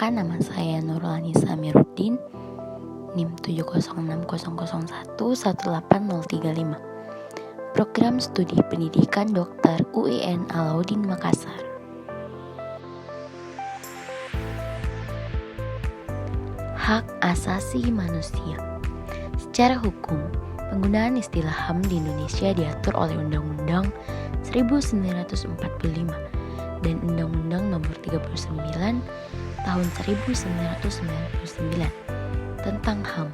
Perkenalkan, nama saya Nurulani Samiruddin, NIM 70600011835. Program Studi Pendidikan Dr. UIN Alauddin Makassar. Hak asasi manusia. Secara hukum, penggunaan istilah HAM di Indonesia diatur oleh Undang-Undang 1945 dan Undang-Undang Nomor 39 Tahun 1999 tentang HAM,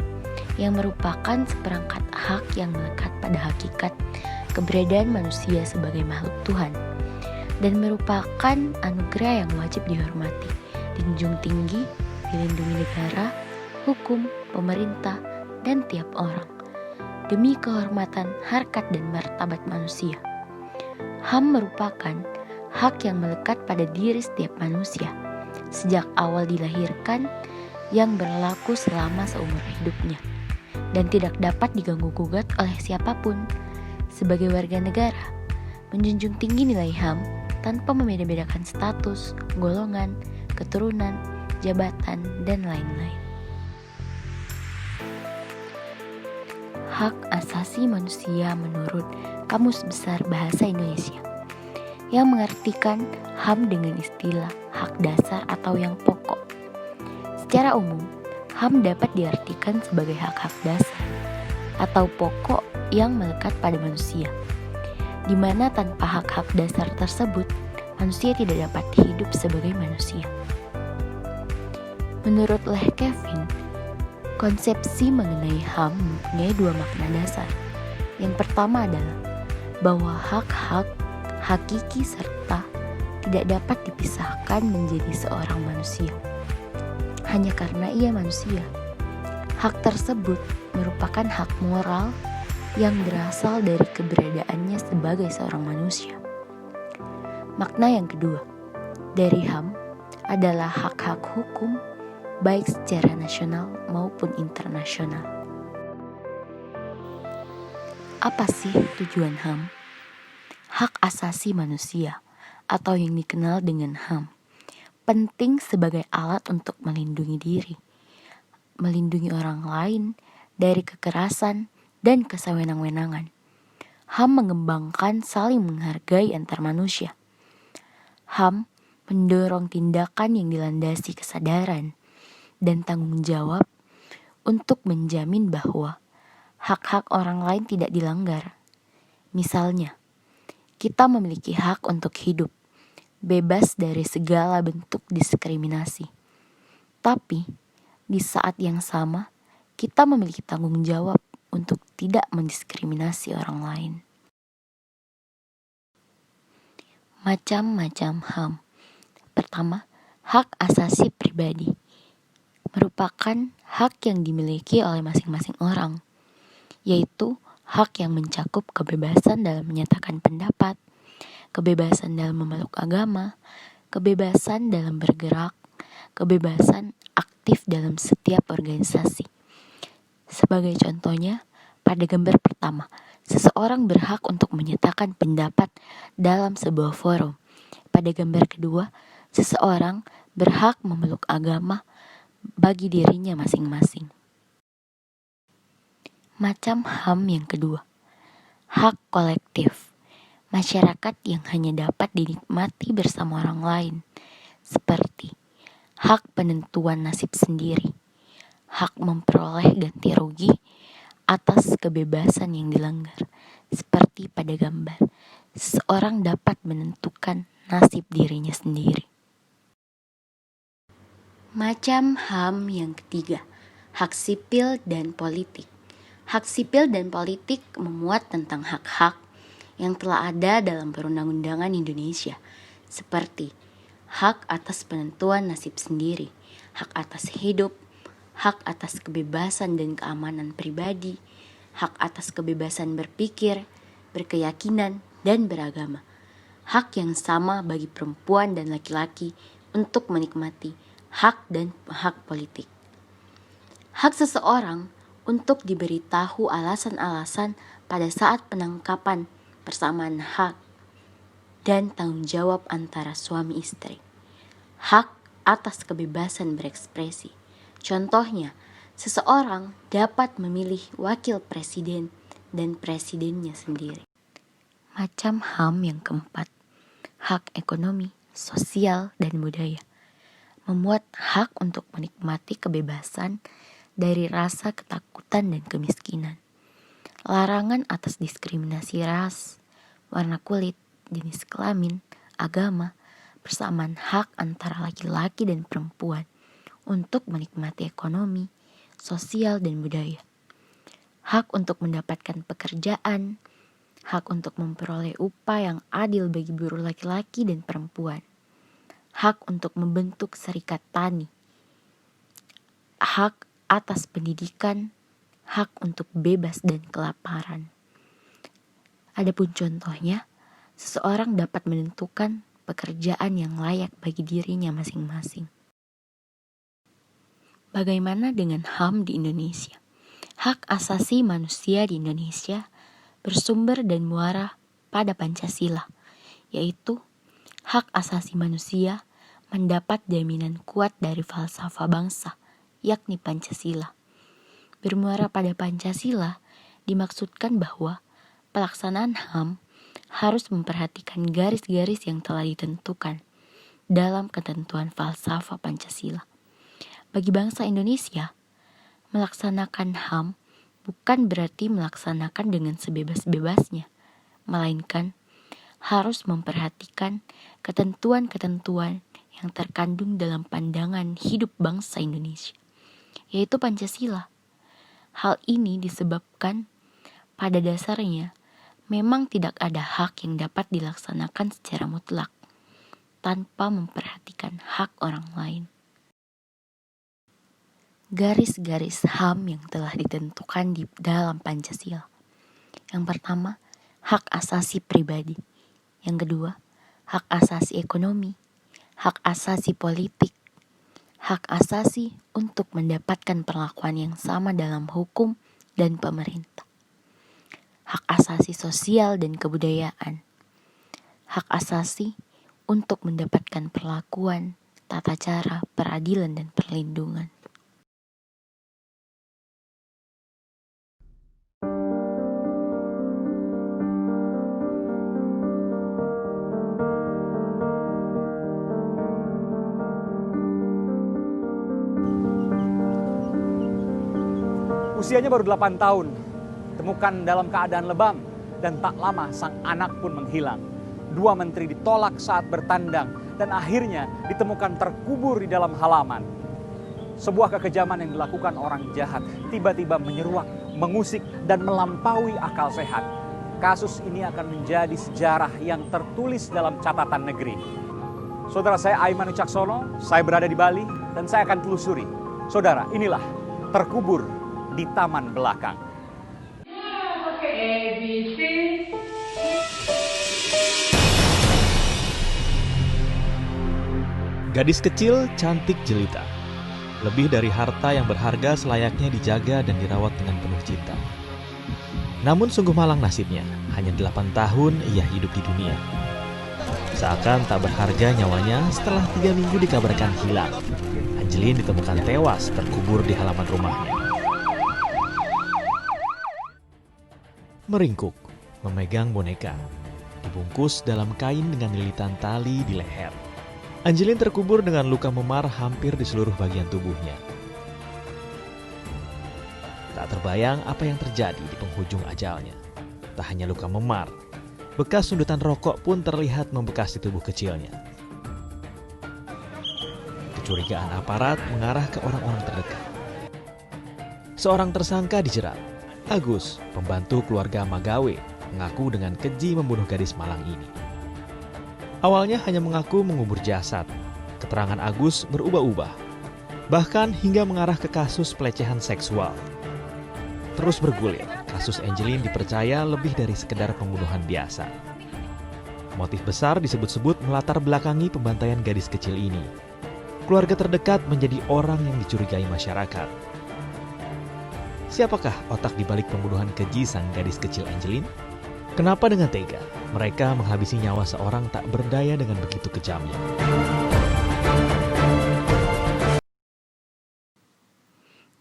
yang merupakan seperangkat hak yang melekat pada hakikat keberadaan manusia sebagai makhluk Tuhan, dan merupakan anugerah yang wajib dihormati, dijunjung tinggi, dilindungi negara, hukum, pemerintah, dan tiap orang, demi kehormatan, harkat, dan martabat manusia. HAM merupakan hak yang melekat pada diri setiap manusia sejak awal dilahirkan, yang berlaku selama seumur hidupnya dan tidak dapat diganggu-gugat oleh siapapun. Sebagai warga negara, menjunjung tinggi nilai HAM tanpa membeda-bedakan status, golongan, keturunan, jabatan, dan lain-lain. Hak asasi manusia menurut Kamus Besar Bahasa Indonesia, yang mengartikan HAM dengan istilah hak dasar atau yang pokok. Secara umum, HAM dapat diartikan sebagai hak-hak dasar atau pokok yang melekat pada manusia, di mana tanpa hak-hak dasar tersebut, manusia tidak dapat hidup sebagai manusia. Menurut Leh Kevin, konsepsi mengenai HAM mempunyai dua makna dasar. Yang pertama adalah bahwa hak-hak hakiki serta tidak dapat dipisahkan menjadi seorang manusia hanya karena ia manusia. Hak tersebut merupakan hak moral yang berasal dari keberadaannya sebagai seorang manusia. Makna yang kedua dari HAM adalah hak-hak hukum baik secara nasional maupun internasional. Apa sih tujuan HAM? Hak asasi manusia atau yang dikenal dengan HAM penting sebagai alat untuk melindungi diri, melindungi orang lain dari kekerasan dan kesewenang-wenangan. HAM mengembangkan saling menghargai antar manusia. HAM mendorong tindakan yang dilandasi kesadaran dan tanggung jawab untuk menjamin bahwa hak-hak orang lain tidak dilanggar. Misalnya, kita memiliki hak untuk hidup, bebas dari segala bentuk diskriminasi. Tapi, di saat yang sama, kita memiliki tanggung jawab untuk tidak mendiskriminasi orang lain. Macam-macam HAM. Pertama, hak asasi pribadi merupakan hak yang dimiliki oleh masing-masing orang, yaitu hak yang mencakup kebebasan dalam menyatakan pendapat, kebebasan dalam memeluk agama, kebebasan dalam bergerak, kebebasan aktif dalam setiap organisasi. Sebagai contohnya, pada gambar pertama, seseorang berhak untuk menyatakan pendapat dalam sebuah forum. Pada gambar kedua, seseorang berhak memeluk agama bagi dirinya masing-masing. Macam HAM yang kedua, hak kolektif. Masyarakat yang hanya dapat dinikmati bersama orang lain, seperti hak penentuan nasib sendiri, hak memperoleh ganti rugi atas kebebasan yang dilanggar, seperti pada gambar, seseorang dapat menentukan nasib dirinya sendiri. Macam HAM yang ketiga, hak sipil dan politik. Hak sipil dan politik memuat tentang hak-hak yang telah ada dalam perundang-undangan Indonesia, seperti hak atas penentuan nasib sendiri, hak atas hidup, hak atas kebebasan dan keamanan pribadi, hak atas kebebasan berpikir, berkeyakinan, dan beragama, hak yang sama bagi perempuan dan laki-laki untuk menikmati hak dan hak politik. Hak seseorang untuk diberitahu alasan-alasan pada saat penangkapan, persamaan hak dan tanggung jawab antara suami istri. Hak atas kebebasan berekspresi. Contohnya, seseorang dapat memilih wakil presiden dan presidennya sendiri. Macam HAM yang keempat, hak ekonomi, sosial, dan budaya. Memuat hak untuk menikmati kebebasan dari rasa ketakutan dan kemiskinan. Larangan atas diskriminasi ras, warna kulit, jenis kelamin, agama, persamaan hak antara laki-laki dan perempuan untuk menikmati ekonomi, sosial, dan budaya. Hak untuk mendapatkan pekerjaan, hak untuk memperoleh upah yang adil bagi buruh laki-laki dan perempuan, hak untuk membentuk serikat tani, hak atas pendidikan, hak untuk bebas dan kelaparan. Adapun contohnya, seseorang dapat menentukan pekerjaan yang layak bagi dirinya masing-masing. Bagaimana dengan HAM di Indonesia? Hak asasi manusia di Indonesia bersumber dan muara pada Pancasila, yaitu hak asasi manusia mendapat jaminan kuat dari falsafah bangsa, yakni Pancasila. Bermuara pada Pancasila dimaksudkan bahwa pelaksanaan HAM harus memperhatikan garis-garis yang telah ditentukan dalam ketentuan falsafah Pancasila. Bagi bangsa Indonesia, melaksanakan HAM bukan berarti melaksanakan dengan sebebas-bebasnya, melainkan harus memperhatikan ketentuan-ketentuan yang terkandung dalam pandangan hidup bangsa Indonesia, yaitu Pancasila. Hal ini disebabkan pada dasarnya memang tidak ada hak yang dapat dilaksanakan secara mutlak tanpa memperhatikan hak orang lain. Garis-garis HAM yang telah ditentukan di dalam Pancasila. Yang pertama, hak asasi pribadi. Yang kedua, hak asasi ekonomi, hak asasi politik, hak asasi untuk mendapatkan perlakuan yang sama dalam hukum dan pemerintah, hak asasi sosial dan kebudayaan, hak asasi untuk mendapatkan perlakuan, tata cara, peradilan, dan perlindungan. Usianya baru 8 tahun, temukan dalam keadaan lebam, dan tak lama sang anak pun menghilang. 2 menteri ditolak saat bertandang, dan akhirnya ditemukan terkubur di dalam halaman. Sebuah kekejaman yang dilakukan orang jahat tiba-tiba menyeruak, mengusik, dan melampaui akal sehat. Kasus ini akan menjadi sejarah yang tertulis dalam catatan negeri. Saudara, saya Aiman Wicaksono, saya berada di Bali, dan saya akan telusuri. Saudara, inilah terkubur di taman belakang. Gadis kecil cantik jelita. Lebih dari harta yang berharga selayaknya dijaga dan dirawat dengan penuh cinta. Namun sungguh malang nasibnya, hanya 8 tahun ia hidup di dunia. Seakan tak berharga nyawanya setelah 3 minggu dikabarkan hilang. Angelin ditemukan tewas terkubur di halaman rumahnya. Meringkuk, memegang boneka, dibungkus dalam kain dengan lilitan tali di leher. Angelin terkubur dengan luka memar hampir di seluruh bagian tubuhnya. Tak terbayang apa yang terjadi di penghujung ajalnya. Tak hanya luka memar, bekas sundutan rokok pun terlihat membekas di tubuh kecilnya. Kecurigaan aparat mengarah ke orang-orang terdekat. Seorang tersangka dijerat. Agus, pembantu keluarga Magawe, mengaku dengan keji membunuh gadis malang ini. Awalnya hanya mengaku mengubur jasad. Keterangan Agus berubah-ubah, bahkan hingga mengarah ke kasus pelecehan seksual. Terus bergulir, kasus Angelin dipercaya lebih dari sekedar pembunuhan biasa. Motif besar disebut-sebut melatar belakangi pembantaian gadis kecil ini. Keluarga terdekat menjadi orang yang dicurigai masyarakat. Siapakah otak di balik pembunuhan keji sang gadis kecil Angelin? Kenapa dengan tega mereka menghabisi nyawa seorang tak berdaya dengan begitu kejamnya?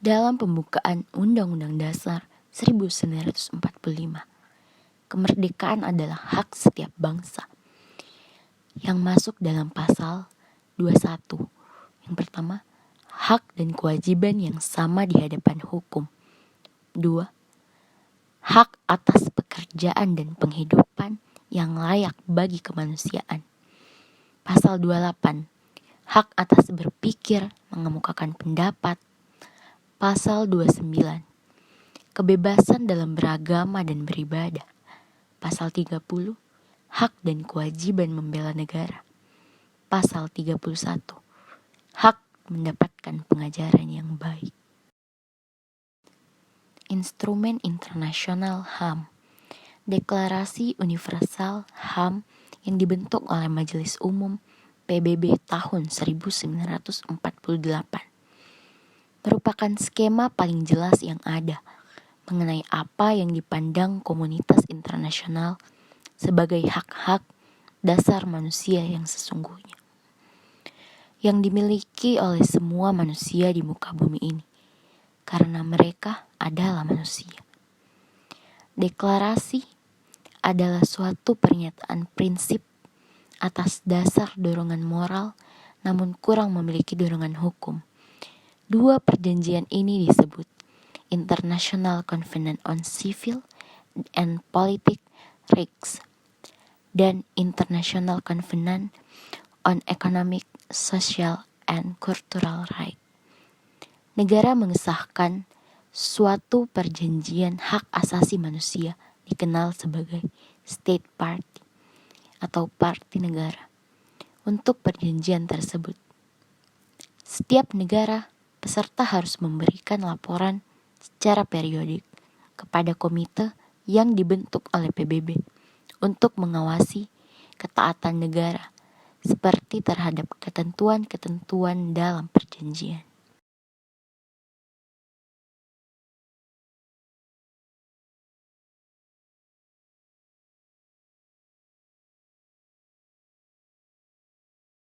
Dalam pembukaan Undang-Undang Dasar 1945, kemerdekaan adalah hak setiap bangsa yang masuk dalam pasal 21. Yang pertama, hak dan kewajiban yang sama di hadapan hukum. 2. Hak atas pekerjaan dan penghidupan yang layak bagi kemanusiaan. Pasal 28. Hak atas berpikir, mengemukakan pendapat. Pasal 29. Kebebasan dalam beragama dan beribadah. Pasal 30. Hak dan kewajiban membela negara. Pasal 31. Hak mendapatkan pengajaran yang baik. Instrumen Internasional HAM. Deklarasi Universal HAM yang dibentuk oleh Majelis Umum PBB tahun 1948 merupakan skema paling jelas yang ada mengenai apa yang dipandang komunitas internasional sebagai hak-hak dasar manusia yang sesungguhnya, yang dimiliki oleh semua manusia di muka bumi ini, karena mereka adalah manusia. Deklarasi adalah suatu pernyataan prinsip atas dasar dorongan moral, namun kurang memiliki dorongan hukum. Dua perjanjian ini disebut International Covenant on Civil and Politic Rights dan International Covenant on Economic, Social, and Cultural Rights. Negara mengesahkan suatu perjanjian hak asasi manusia dikenal sebagai State Party atau Parti Negara. Untuk perjanjian tersebut, setiap negara peserta harus memberikan laporan secara periodik kepada komite yang dibentuk oleh PBB untuk mengawasi ketaatan negara seperti terhadap ketentuan-ketentuan dalam perjanjian.